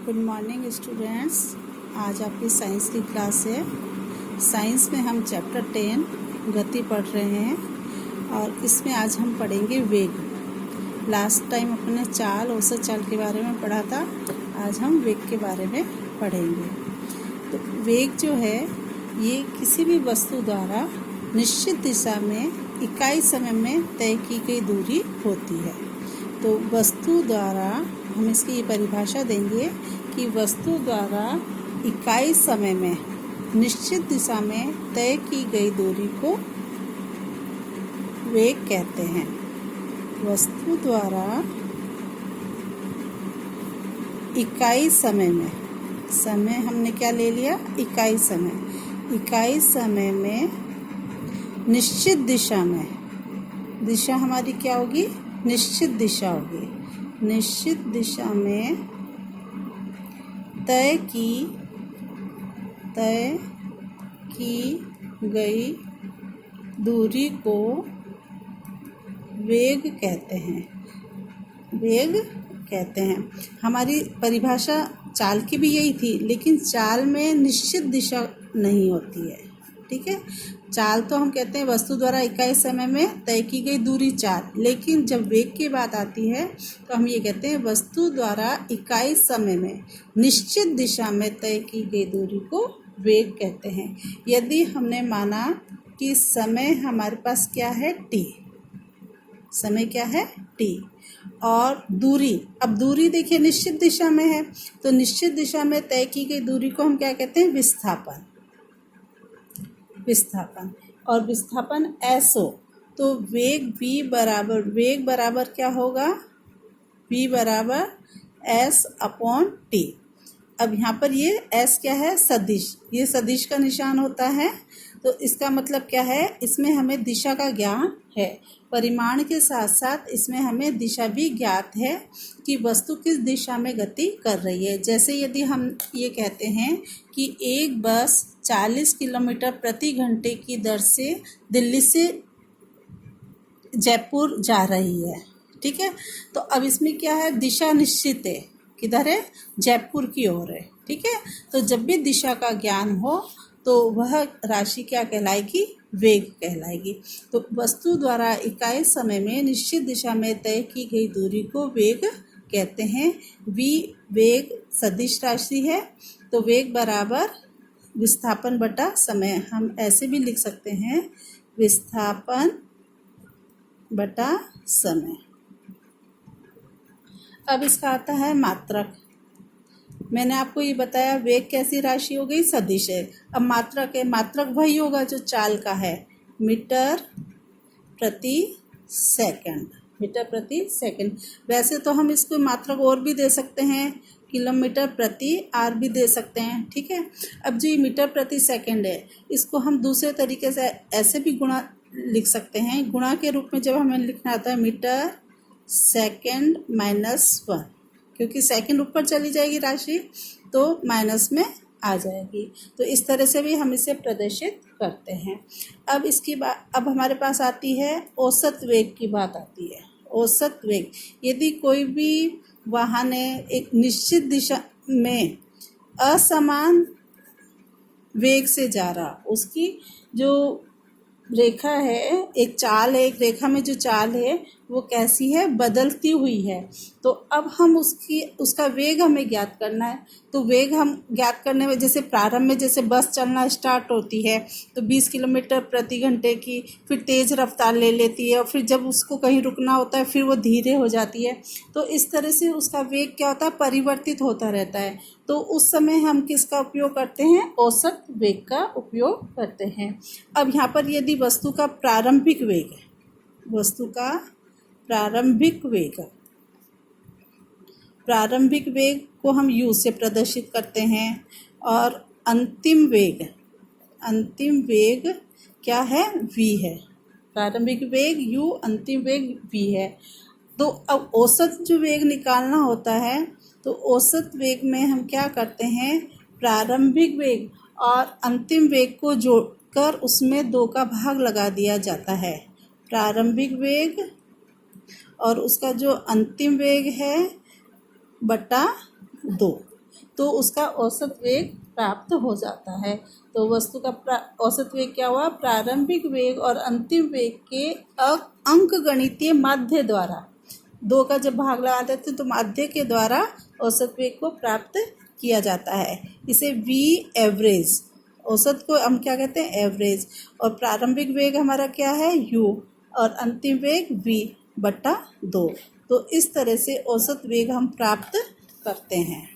Good morning students. आज आपकी science की क्लास है। साइंस में हम चैप्टर 10 गति पढ़ रहे हैं और इसमें आज हम पढ़ेंगे वेग। लास्ट टाइम अपने चाल, औसत चाल के बारे में पढ़ा था। आज हम वेग के बारे में पढ़ेंगे। तो वेग जो है ये किसी भी वस्तु द्वारा निश्चित दिशा में इकाई समय में तय की गई दूरी होती है। तो वस्तु द्वारा हम इसकी परिभाषा देंगे कि वस्तु द्वारा इकाई समय में निश्चित दिशा में तय की गई दूरी को वेग कहते हैं। वस्तु द्वारा इकाई समय में, समय हमने क्या ले लिया, इकाई समय, इकाई समय में निश्चित दिशा में, दिशा हमारी क्या होगी, निश्चित दिशा होगी, निश्चित दिशा में तय की गई दूरी को वेग कहते हैं। वेग कहते हैं। हमारी परिभाषा चाल की भी यही थी, लेकिन चाल में निश्चित दिशा नहीं होती है। ठीक है, चाल तो हम कहते हैं वस्तु द्वारा इकाई समय में तय की गई दूरी चाल, लेकिन जब वेग की बात आती है तो हम ये कहते हैं वस्तु द्वारा इकाई समय में निश्चित दिशा में तय की गई दूरी को वेग कहते हैं। यदि हमने माना कि समय हमारे पास क्या है, t, समय क्या है, t, और दूरी, अब दूरी देखिए निश्चित दिशा में है, तो निश्चित दिशा में तय की गई दूरी को हम क्या कहते हैं, विस्थापन। विस्थापन, और विस्थापन s हो तो वेग v बराबर क्या होगा, v बराबर s/t। अब यहाँ पर ये s क्या है, सदिश, ये सदिश का निशान होता है। तो इसका मतलब क्या है, इसमें हमें दिशा का ज्ञान है, परिमाण के साथ साथ इसमें हमें दिशा भी ज्ञात है कि वस्तु किस दिशा में गति कर रही है। जैसे यदि हम ये कहते हैं कि एक बस 40 किलोमीटर प्रति घंटे की दर से दिल्ली से जयपुर जा रही है। ठीक है, तो अब इसमें क्या है, दिशा निश्चित है, किधर है, जयपुर की ओर है। ठीक है, तो जब भी दिशा का ज्ञान हो तो वह राशि क्या कहलाएगी, वेग कहलाएगी। तो वस्तु द्वारा इकाई समय में निश्चित दिशा में तय की गई दूरी को वेग कहते हैं। v वेग सदिश राशि है, तो वेग बराबर विस्थापन बटा समय। हम ऐसे भी लिख सकते हैं, विस्थापन बटा समय। अब इसका आता है मात्रक। मैंने आपको ये बताया वेग कैसी राशि हो गई, सदिश है। अब मात्रक है, मात्रक वही होगा जो चाल का है, मीटर प्रति सेकंड, मीटर प्रति सेकंड। वैसे तो हम इसको मात्रक और भी दे सकते हैं, किलोमीटर प्रति आर भी दे सकते हैं। ठीक है, अब जो ये मीटर प्रति सेकंड है, इसको हम दूसरे तरीके से ऐसे भी गुणा लिख सकते हैं। गुणा के रूप में जब हमें लिखना आता है मीटर सेकंड -1, क्योंकि सेकंड ऊपर चली जाएगी राशि तो माइनस में आ जाएगी। तो इस तरह से भी हम इसे प्रदर्शित करते हैं। अब इसकी बात, अब हमारे पास आती है औसत वेग की बात आती है। औसत वेग, यदि कोई भी वाहन है एक निश्चित दिशा में असमान वेग से जा रहा, उसकी जो रेखा है, एक चाल है, एक रेखा में जो चाल है वो कैसी है, बदलती हुई है। तो अब हम उसका वेग हमें ज्ञात करना है। तो वेग हम ज्ञात करने में, जैसे प्रारंभ में जैसे बस चलना स्टार्ट होती है तो 20 किलोमीटर प्रति घंटे की, फिर तेज़ रफ्तार ले लेती है, और फिर जब उसको कहीं रुकना होता है फिर वो धीरे हो जाती है। तो इस तरह से उसका वेग क्या होता है, परिवर्तित होता रहता है। तो उस समय हम किसका उपयोग करते हैं, औसत वेग का उपयोग करते हैं। अब यहाँ पर यदि वस्तु का प्रारंभिक वेग है, वस्तु का प्रारंभिक वेग, प्रारंभिक वेग को हम u से प्रदर्शित करते हैं, और अंतिम वेग क्या है, v है। प्रारंभिक वेग u, अंतिम वेग v है। तो अब औसत जो वेग निकालना होता है, तो औसत वेग में हम क्या करते हैं, प्रारंभिक वेग और अंतिम वेग को जोड़कर उसमें 2 का भाग लगा दिया जाता है। प्रारंभिक वेग और उसका जो अंतिम वेग है बटा 2। तो उसका औसत वेग प्राप्त हो जाता है। तो वस्तु का औसत वेग क्या हुआ? प्रारंभिक वेग और अंतिम वेग के अंकगणितीय माध्य द्वारा, 2 का जब भाग लगा देते हैं तो माध्य के द्वारा औसत वेग को प्राप्त किया जाता है। इसे v एवरेज, औसत को हम क्या कहते हैं? एवरेज। और प्रारंभिक वेग हमारा क्या है? u, और अंतिम वेग v/2। तो इस तरह से औसत वेग हम प्राप्त करते हैं।